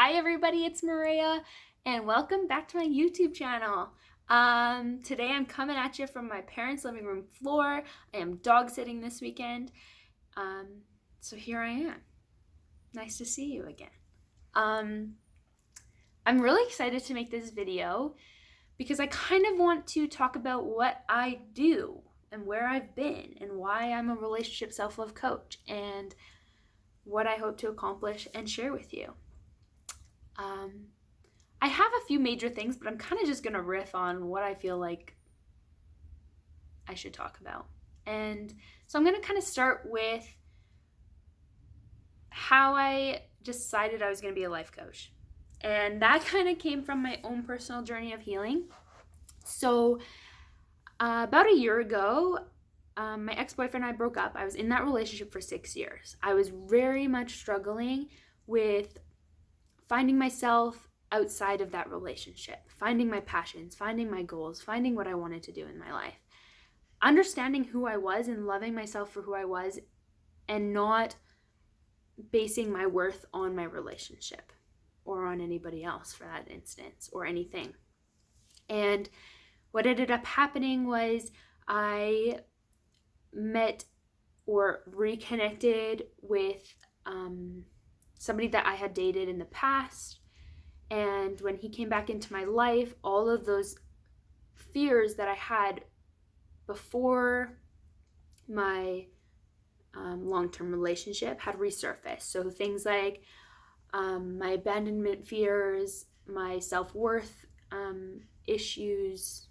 Hi everybody, it's Maria and welcome back to my YouTube channel. Today I'm coming at you from my parents' living room floor. I am dog sitting this weekend. So here I am. Nice to see you again. I'm really excited to make this video because I kind of want to talk about what I do and where I've been and why I'm a relationship self-love coach and what I hope to accomplish and share with you. I have a few major things, but I'm kind of just going to riff on what I feel like I should talk about. And so I'm going to kind of start with how I decided I was going to be a life coach. And that kind of came from my own personal journey of healing. So about a year ago, my ex-boyfriend and I broke up. I was in that relationship for 6 years. I was very much struggling with finding myself outside of that relationship, finding my passions, finding my goals, finding what I wanted to do in my life, understanding who I was and loving myself for who I was, and not basing my worth on my relationship or on anybody else for that instance or anything. And what ended up happening was I met or reconnected with somebody that I had dated in the past. And when he came back into my life, all of those fears that I had before my long-term relationship had resurfaced. So things like my abandonment fears, my self-worth issues,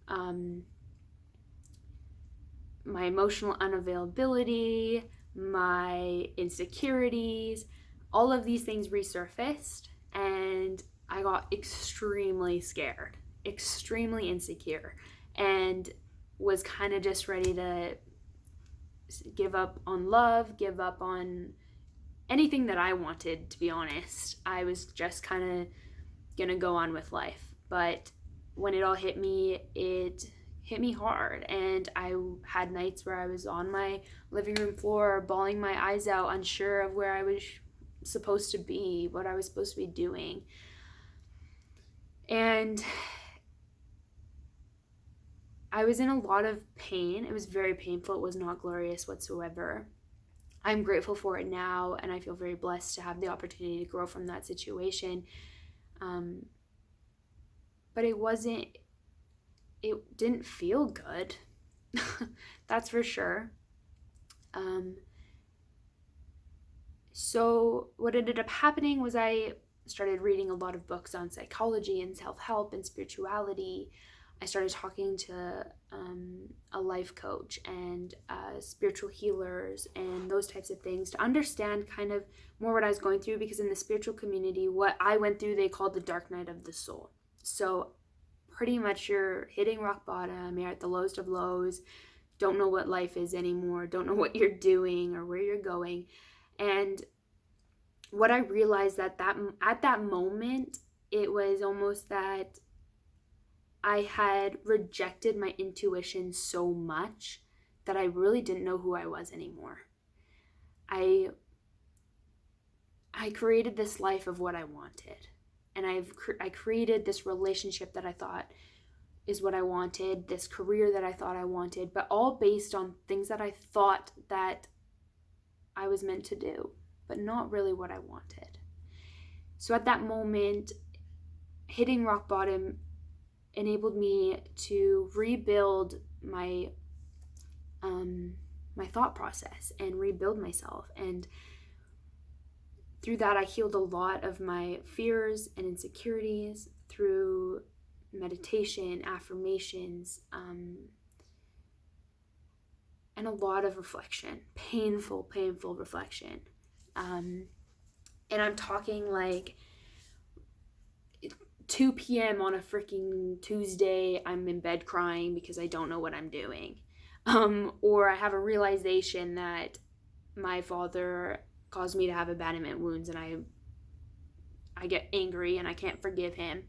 my emotional unavailability, my insecurities, all of these things resurfaced. And I got extremely scared, extremely insecure, and was kind of just ready to give up on love, give up on anything that I wanted, to be honest. I was just kind of gonna go on with life. But when it all hit me hard. And I had nights where I was on my living room floor, bawling my eyes out, unsure of where I was supposed to be, what I was supposed to be doing. And I was in a lot of pain. It was very painful. It was not glorious whatsoever. I'm grateful for it now, and I feel very blessed to have the opportunity to grow from that situation. But it didn't feel good. That's for sure. So what ended up happening was I started reading a lot of books on psychology and self-help and spirituality. I started talking to a life coach and spiritual healers and those types of things to understand kind of more what I was going through, because in the spiritual community, what I went through, they called the dark night of the soul. So pretty much you're hitting rock bottom, you're at the lowest of lows, don't know what life is anymore, don't know what you're doing or where you're going. And what I realized at that moment, it was almost that I had rejected my intuition so much that I really didn't know who I was anymore. I created this life of what I wanted, and I created this relationship that I thought is what I wanted, this career that I thought I wanted, but all based on things that I thought that I was meant to do, but not really what I wanted. So at that moment, hitting rock bottom enabled me to rebuild my my thought process and rebuild myself. And through that, I healed a lot of my fears and insecurities through meditation, affirmations, and a lot of reflection, painful reflection. And I'm talking like 2 p.m. on a freaking Tuesday, I'm in bed crying because I don't know what I'm doing. Or I have a realization that my father caused me to have abandonment wounds, and I get angry and I can't forgive him.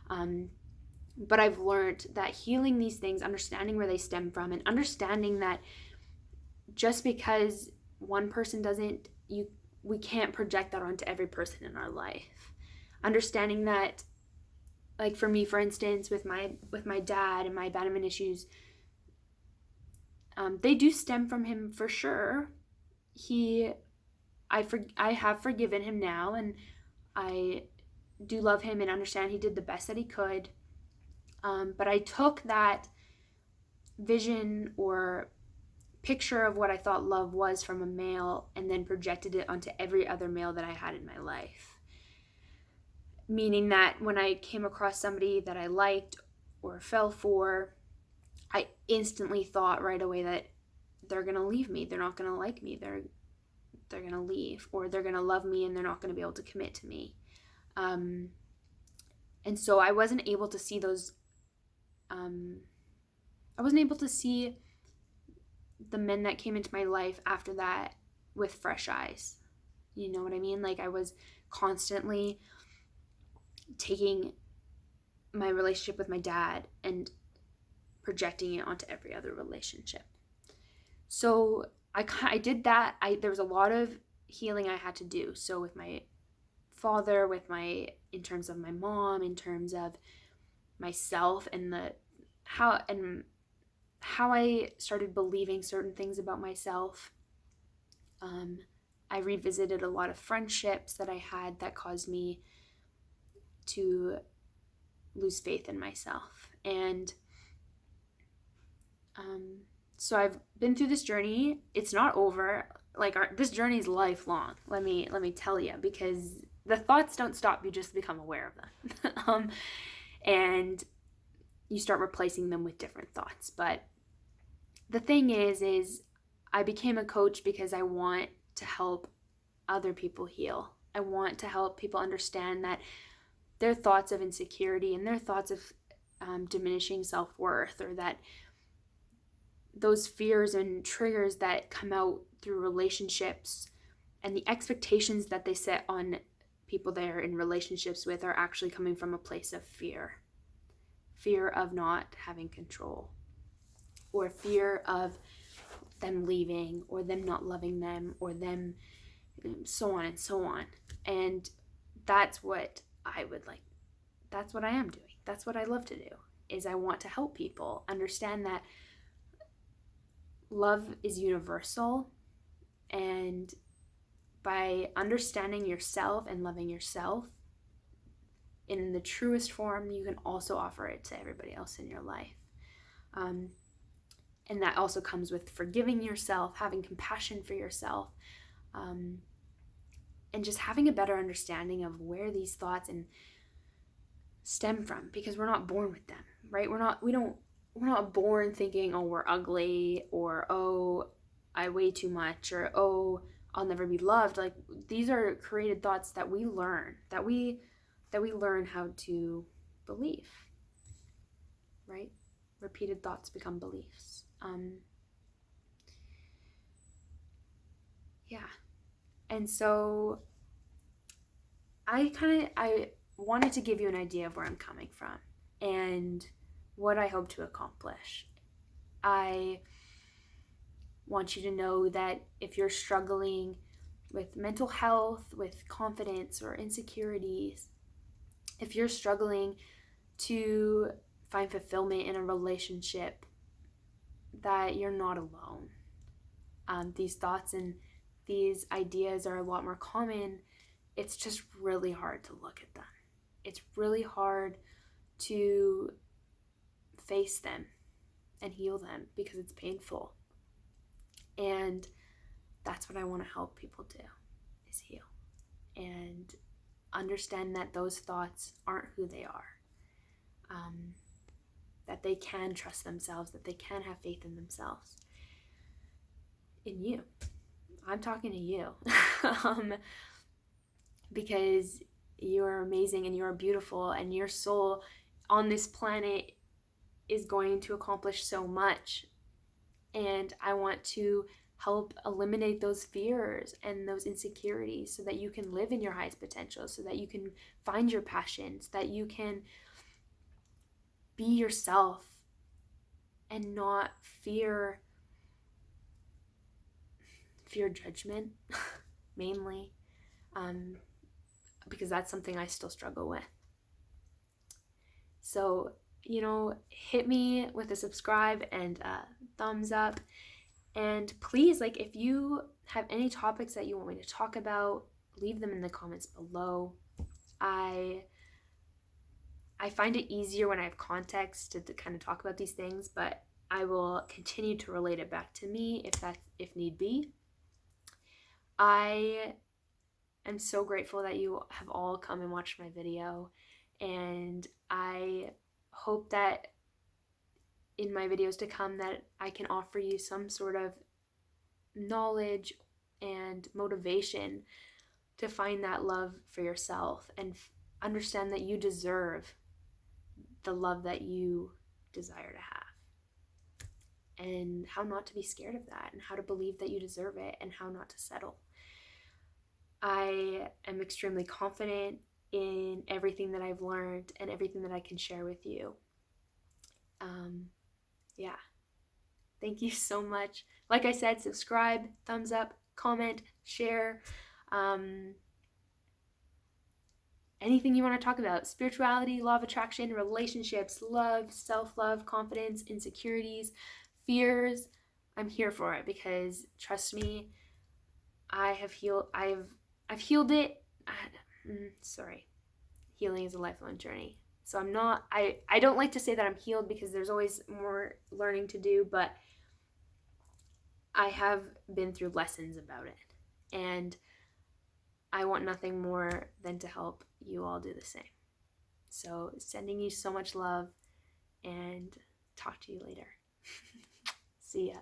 But I've learned that healing these things, understanding where they stem from, and understanding that just because one person doesn't, we can't project that onto every person in our life. understanding that, like for me, for instance, with my dad and my abandonment issues, they do stem from him for sure. I have forgiven him now, and I do love him and understand he did the best that he could. But I took that vision or picture of what I thought love was from a male and then projected it onto every other male that I had in my life. Meaning that when I came across somebody that I liked or fell for, I instantly thought right away that they're going to leave me. They're not going to like me. They're going to leave, or they're going to love me and they're not going to be able to commit to me. And so I wasn't able to see those. I wasn't able to see the men that came into my life after that with fresh eyes. You know what I mean? Like I was constantly taking my relationship with my dad and projecting it onto every other relationship. So I did that. There was a lot of healing I had to do. So with my father, in terms of my mom, in terms of myself, and how I started believing certain things about myself. I revisited a lot of friendships that I had that caused me to lose faith in myself. And so I've been through this journey. It's not over. Like this journey is lifelong. Let me tell you, because the thoughts don't stop. You just become aware of them, and you start replacing them with different thoughts. But the thing is I became a coach because I want to help other people heal. I want to help people understand that their thoughts of insecurity and their thoughts of diminishing self-worth, or that those fears and triggers that come out through relationships and the expectations that they set on people they're in relationships with, are actually coming from a place of fear of not having control, or fear of them leaving, or them not loving them, or them so on and so on. And that's what I would like. That's what I am doing. That's what I love to do, is I want to help people understand that love is universal, and by understanding yourself and loving yourself in the truest form, you can also offer it to everybody else in your life. And that also comes with forgiving yourself, having compassion for yourself, and just having a better understanding of where these thoughts stem from, because we're not born with them, right? We're not born thinking, oh, we're ugly, or oh, I weigh too much, or oh, I'll never be loved. Like, these are created thoughts that we learn, that we learn how to believe, right? Repeated thoughts become beliefs. Yeah. And so I wanted to give you an idea of where I'm coming from and what I hope to accomplish. I want you to know that if you're struggling with mental health, with confidence or insecurities, if you're struggling to find fulfillment in a relationship, that you're not alone. These thoughts and these ideas are a lot more common. It's just really hard to look at them. It's really hard to face them and heal them because it's painful. And that's what I want to help people do, is heal and understand that those thoughts aren't who they are. That they can trust themselves, that they can have faith in themselves. In you. I'm talking to you. Because you're amazing and you're beautiful, and your soul on this planet is going to accomplish so much. And I want to help eliminate those fears and those insecurities so that you can live in your highest potential, so that you can find your passions, that you can be yourself and not fear judgment, mainly. because that's something I still struggle with. So, you know, hit me with a subscribe and a thumbs up. And please, like, if you have any topics that you want me to talk about, leave them in the comments below. I find it easier when I have context to kind of talk about these things, but I will continue to relate it back to me if need be. I am so grateful that you have all come and watched my video, and I hope that in my videos to come that I can offer you some sort of knowledge and motivation to find that love for yourself and understand that you deserve the love that you desire to have, and how not to be scared of that, and how to believe that you deserve it, and how not to settle. I am extremely confident in everything that I've learned and everything that I can share with you. Yeah. Thank you so much. Like I said, subscribe, thumbs up, comment, share. Anything you want to talk about: spirituality, law of attraction, relationships, love, self-love, confidence, insecurities, fears. I'm here for it, because trust me, I've healed it. Sorry. Healing is a lifelong journey. So I don't like to say that I'm healed, because there's always more learning to do, but I have been through lessons about it, and I want nothing more than to help you all do the same. So sending you so much love, and talk to you later. See ya.